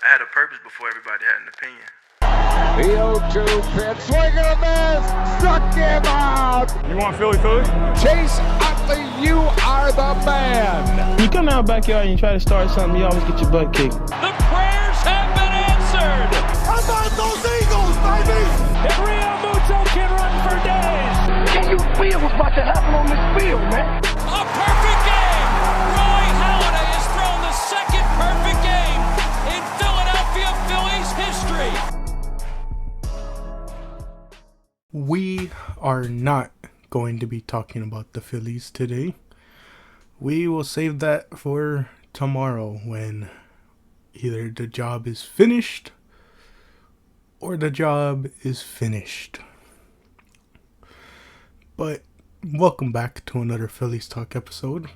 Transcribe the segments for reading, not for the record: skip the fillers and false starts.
I had a purpose before everybody had an opinion. The 0-2 pitch, swing and a miss, struck him out. You want Philly? Chase Utley, you are the man. You come out backyard and you try to start something, you always get your butt kicked. The prayers have been answered. How about those Eagles, baby? And Rio Muto can run for days. Can you feel what's about to happen on this field, man? A perfect game. Roy Halladay has thrown the second perfect game in Philadelphia Phillies history. We are not going to be talking about the Phillies today. We will save that for tomorrow when either the job is finished or the job is finished. But welcome back to another Phillies Talk episode.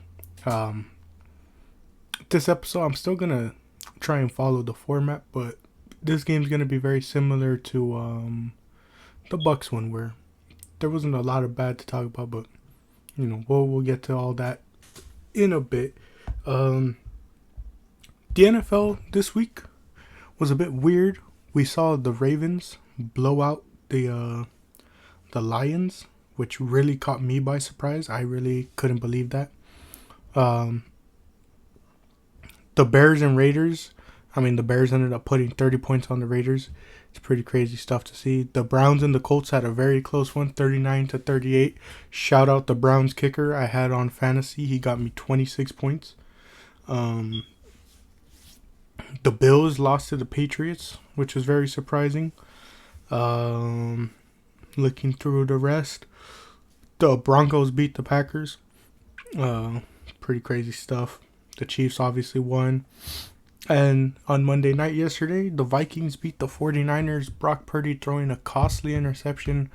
This episode, I'm still going to try and follow the format, but this game's going to be very similar to the Bucks one, where there wasn't a lot of bad to talk about, but we'll get to all that in a bit. The NFL this week was a bit weird. We saw the Ravens blow out the Lions, which really caught me by surprise. I really couldn't believe that. The Bears and Raiders. The Bears ended up putting 30 points on the Raiders. It's pretty crazy stuff to see. The Browns and the Colts had a very close one, 39-38. Shout out the Browns kicker I had on fantasy. He got me 26 points. The Bills lost to the Patriots, which was very surprising. Looking through the rest, the Broncos beat the Packers. Pretty crazy stuff. The Chiefs obviously won. And on Monday night yesterday, the Vikings beat the 49ers. Brock Purdy throwing a costly interception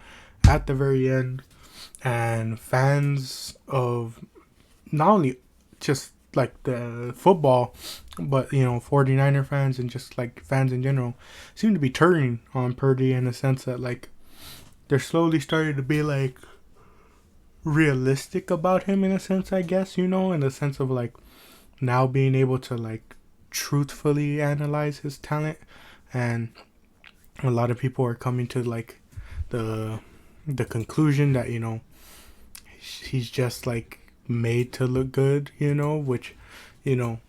at the very end. And fans of not only just like the football, but 49er fans and just like fans in general seem to be turning on Purdy in the sense that like they're slowly starting to be like realistic about him in a sense, I guess, in the sense of like now being able to like truthfully analyze his talent. And a lot of people are coming to like the conclusion that he's just like made to look good, which I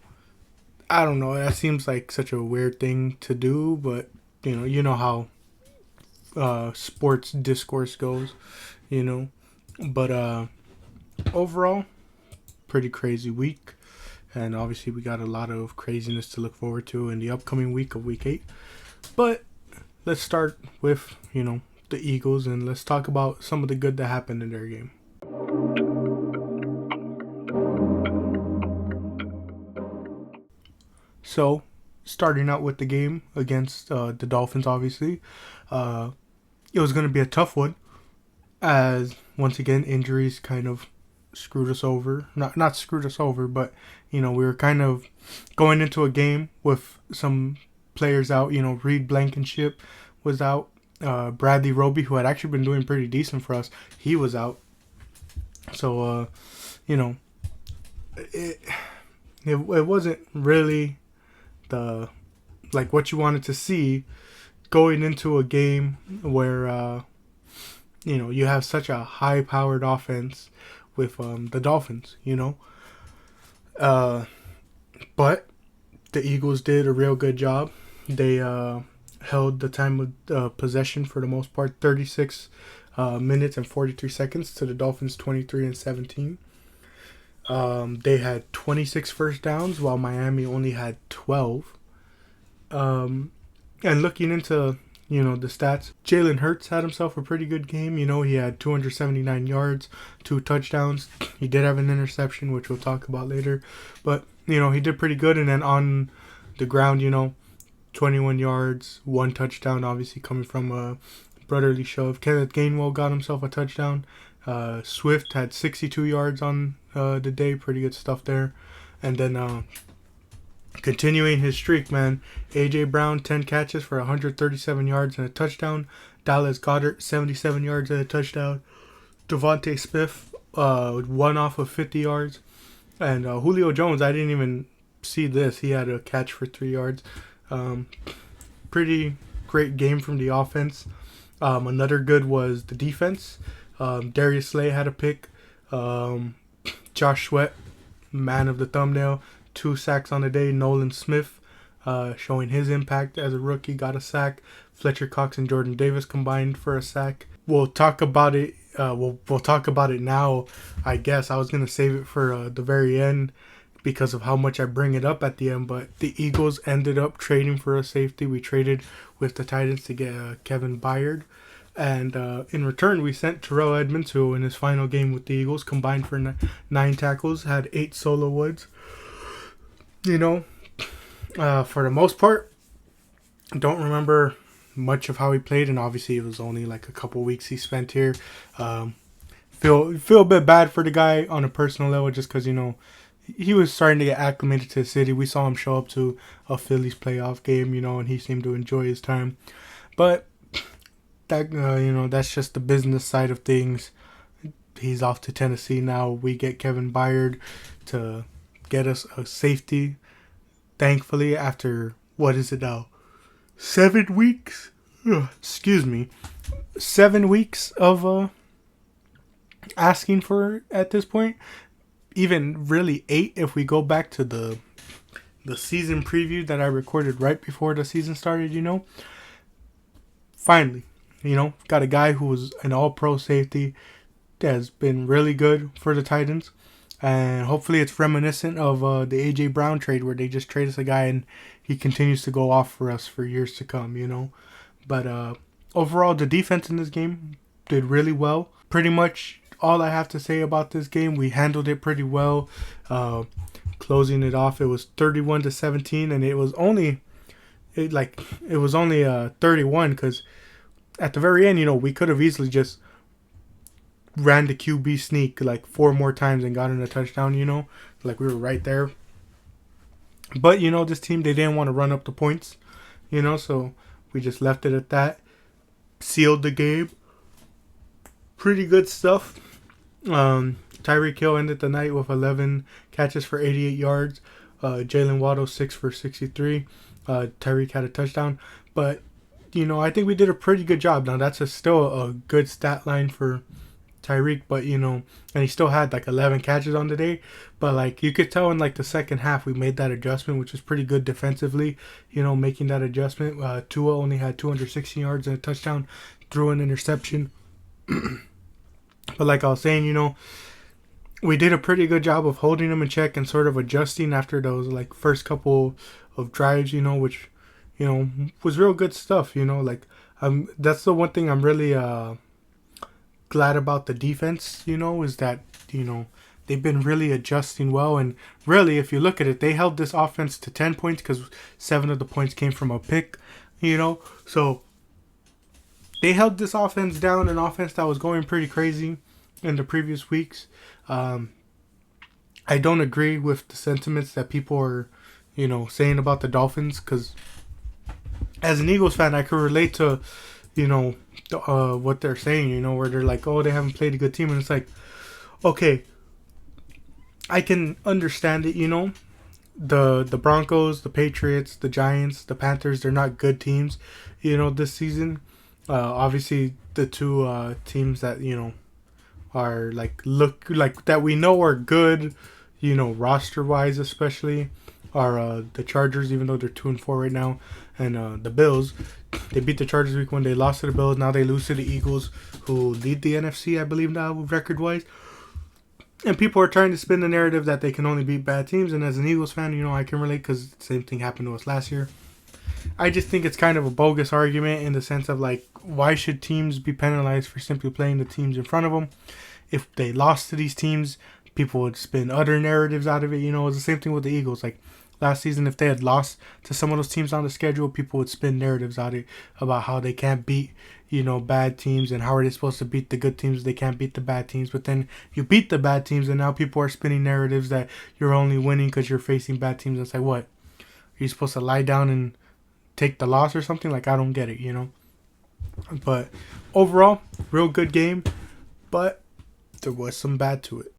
don't know, that seems like such a weird thing to do, but you know how sports discourse goes, but overall pretty crazy week. And obviously we got a lot of craziness to look forward to in the upcoming week of week 8. But let's start with, the Eagles, and let's talk about some of the good that happened in their game. So, starting out with the game against the Dolphins, obviously, it was going to be a tough one, as once again injuries kind of screwed us over. Not screwed us over, but we were kind of going into a game with some players out. Reed Blankenship was out. Bradley Roby, who had actually been doing pretty decent for us, he was out. So it wasn't really the like what you wanted to see going into a game where you have such a high powered offense with the Dolphins, but the Eagles did a real good job. They held the time of possession for the most part, 36 minutes and 43 seconds to the Dolphins 23 and 17. They had 26 first downs while Miami only had 12. And looking into the stats, Jalen Hurts had himself a pretty good game. He had 279 yards, 2 touchdowns. He did have an interception, which we'll talk about later. But, he did pretty good. And then on the ground, 21 yards, 1 touchdown, obviously coming from a brotherly shove. Kenneth Gainwell got himself a touchdown. Swift had 62 yards on the day. Pretty good stuff there. And then continuing his streak, man, A.J. Brown, 10 catches for 137 yards and a touchdown. Dallas Goedert, 77 yards and a touchdown. Devontae Smith, 1 off of 50 yards. And Julio Jones, I didn't even see this. He had a catch for 3 yards. Pretty great game from the offense. Another good was the defense. Darius Slay had a pick. Josh Sweat, man of the thumbnail, 2 sacks on the day. Nolan Smith, showing his impact as a rookie, got a sack. Fletcher Cox and Jordan Davis combined for a sack. We'll talk about it. We'll talk about it now. I guess I was gonna save it for the very end because of how much I bring it up at the end. But the Eagles ended up trading for a safety. We traded with the Titans to get Kevin Byard. And in return, we sent Terrell Edmonds, who in his final game with the Eagles combined for 9 tackles, had 8 solo woods. You know, for the most part, don't remember much of how he played, and obviously it was only like a couple weeks he spent here. Feel a bit bad for the guy on a personal level, just because, you know, he was starting to get acclimated to the city. We saw him show up to a Phillies playoff game, you know, and he seemed to enjoy his time. But that you know, that's just the business side of things. He's off to Tennessee now. We get Kevin Byard to get us a safety. Thankfully, after what is it now? 7 weeks? Excuse me. 7 weeks of asking for it at this point. Even really 8 if we go back to the season preview that I recorded right before the season started, you know. Finally, you know, got a guy who was an all-pro safety that has been really good for the Titans. And hopefully it's reminiscent of the A.J. Brown trade where they just trade us a guy and he continues to go off for us for years to come, you know. But overall, the defense in this game did really well. Pretty much all I have to say about this game, we handled it pretty well. Closing it off, it was 31-17, and it was only 31 because at the very end, you know, we could have easily just ran the QB sneak like 4 more times and gotten a touchdown, you know, like we were right there. But, you know, this team, they didn't want to run up the points, you know, so we just left it at that. Sealed the game. Pretty good stuff. Tyreek Hill ended the night with 11 catches for 88 yards. Jalen Waddle 6 for 63. Tyreek had a touchdown. But, you know, I think we did a pretty good job. Now, that's still a good stat line for Tyreek, but, you know, and he still had like 11 catches on the day. But, like, you could tell in like the second half we made that adjustment, which was pretty good defensively, you know, making that adjustment. Tua only had 216 yards and a touchdown, threw an interception. But like I was saying, you know, we did a pretty good job of holding them in check and sort of adjusting after those like first couple of drives, you know, which, you know, was real good stuff, you know. Like, that's the one thing I'm really glad about the defense, you know, is that, you know, they've been really adjusting well. And really, if you look at it, they held this offense to 10 points because 7 of the points came from a pick, you know. So they held this offense down, an offense that was going pretty crazy in the previous weeks. I don't agree with the sentiments that people are, you know, saying about the Dolphins, because as an Eagles fan, I could relate to, you know, what they're saying, you know, where they're like, oh, they haven't played a good team. And it's like, okay, I can understand it, you know. The Broncos, the Patriots, the Giants, the Panthers, they're not good teams, you know, this season. Obviously, the 2 teams that, you know, are look like that we know are good, you know, roster-wise especially, are the Chargers, even though they're 2-4 right now, and the Bills. They beat the Chargers week 1. They lost to the Bills. Now they lose to the Eagles, who lead the NFC, I believe, now record-wise. And people are trying to spin the narrative that they can only beat bad teams. And as an Eagles fan, you know, I can relate because the same thing happened to us last year. I just think it's kind of a bogus argument in the sense of, like, why should teams be penalized for simply playing the teams in front of them? If they lost to these teams, people would spin other narratives out of it. You know, it's the same thing with the Eagles. Like, last season, if they had lost to some of those teams on the schedule, people would spin narratives out of it about how they can't beat, you know, bad teams, and how are they supposed to beat the good teams? They can't beat the bad teams. But then you beat the bad teams, and now people are spinning narratives that you're only winning because you're facing bad teams. It's like, what? Are you supposed to lie down and take the loss or something? Like, I don't get it, you know. But overall, real good game, but there was some bad to it.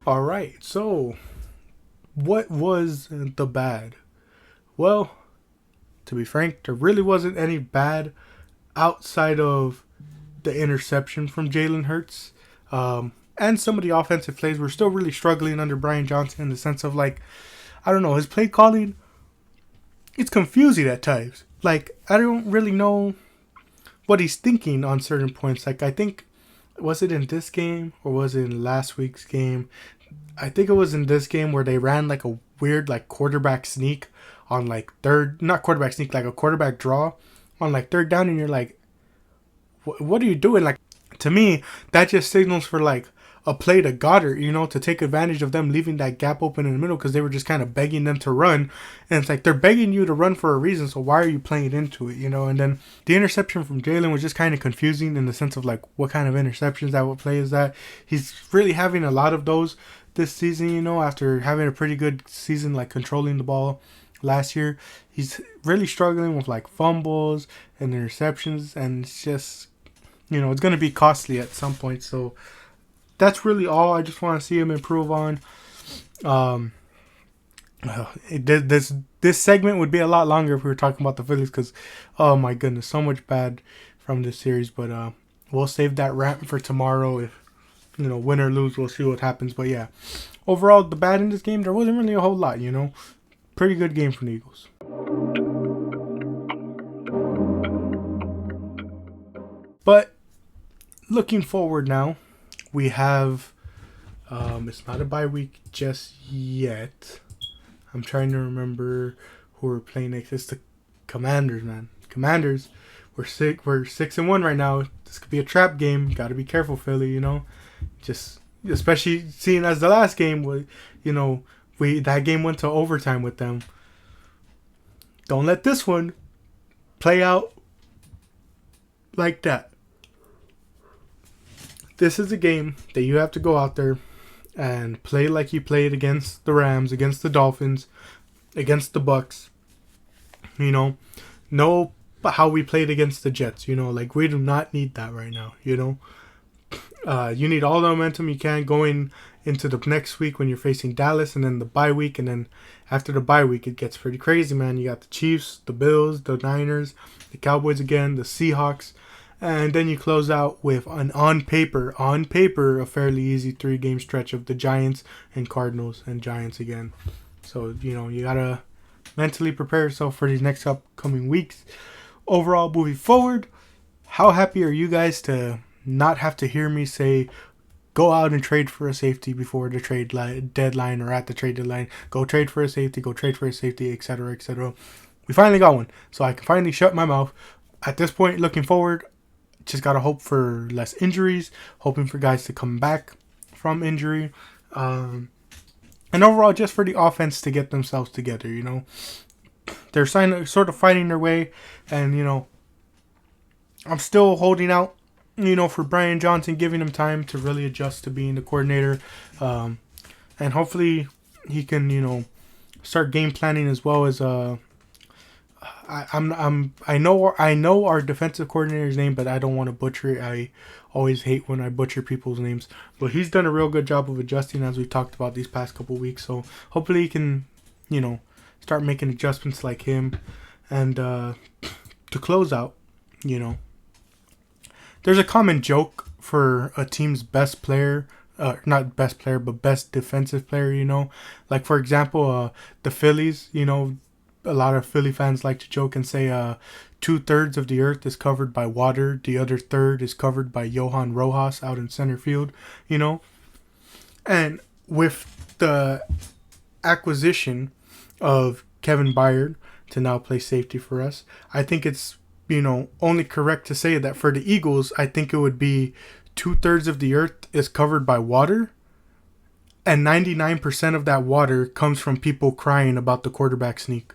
All right, so what was the bad? Well, to be frank, there really wasn't any bad outside of the interception from Jalen Hurts. And some of the offensive plays were still really struggling under Brian Johnson in the sense of, like, I don't know, his play calling, it's confusing at times. Like, I don't really know what he's thinking on certain points. Like, I think, was it in this game or was it in last week's game? I think it was in this game where they ran like a weird like quarterback sneak on like not quarterback sneak, like a quarterback draw on like third down, and you're like, what are you doing? Like, to me, that just signals for like a play to Goddard, you know, to take advantage of them leaving that gap open in the middle, because they were just kind of begging them to run. And it's like, they're begging you to run for a reason, so why are you playing into it, you know? And then the interception from Jalen was just kind of confusing in the sense of like, what kind of interceptions that, what play is that? He's really having a lot of those this season, you know, after having a pretty good season, like controlling the ball last year. He's really struggling with like fumbles and interceptions, and it's just, you know, it's going to be costly at some point. So that's really all I just want to see him improve on. This segment would be a lot longer if we were talking about the Phillies, because, oh my goodness, so much bad from this series. But we'll save that rant for tomorrow. If, you know, win or lose, we'll see what happens. But yeah, overall, the bad in this game, there wasn't really a whole lot, you know. Pretty good game from the Eagles. But looking forward now, we have, it's not a bye week just yet. I'm trying to remember who we're playing next. It's the Commanders, man. Commanders, we're 6-1 right now. This could be a trap game. Got to be careful, Philly, you know. Just, especially seeing as the last game, you know, that game went to overtime with them. Don't let this one play out like that. This is a game that you have to go out there and play like you played against the Rams, against the Dolphins, against the Bucks. You know how we played against the Jets. You know, like, we do not need that right now, you know. You need all the momentum you can going into the next week when you're facing Dallas, and then the bye week, and then after the bye week it gets pretty crazy, man. You got the Chiefs, the Bills, the Niners, the Cowboys again, the Seahawks, and then you close out with an on paper a fairly easy 3-game stretch of the Giants and Cardinals and Giants again. So, you know, you gotta mentally prepare yourself for these next upcoming weeks. Overall, moving forward, how happy are you guys to not have to hear me say, go out and trade for a safety before the trade deadline or at the trade deadline. Go trade for a safety, etc., etc. We finally got one, so I can finally shut my mouth. At this point, looking forward, just got to hope for less injuries, hoping for guys to come back from injury. And overall, just for the offense to get themselves together, you know. They're sort of fighting their way, and, you know, I'm still holding out, you know, for Brian Johnson, giving him time to really adjust to being the coordinator. And hopefully he can, you know, start game planning as well as I know our defensive coordinator's name, but I don't want to butcher it. I always hate when I butcher people's names. But he's done a real good job of adjusting, as we talked about these past couple weeks. So hopefully he can, you know, start making adjustments like him. And to close out, you know, there's a common joke for a team's best player, not best player, but best defensive player, you know. Like, for example, the Phillies, you know, a lot of Philly fans like to joke and say 2/3 of the earth is covered by water. The other third is covered by Johan Rojas out in center field, you know. And with the acquisition of Kevin Byard to now play safety for us, I think it's, you know, only correct to say that for the Eagles, I think it would be 2/3 of the earth is covered by water, and 99% of that water comes from people crying about the quarterback sneak.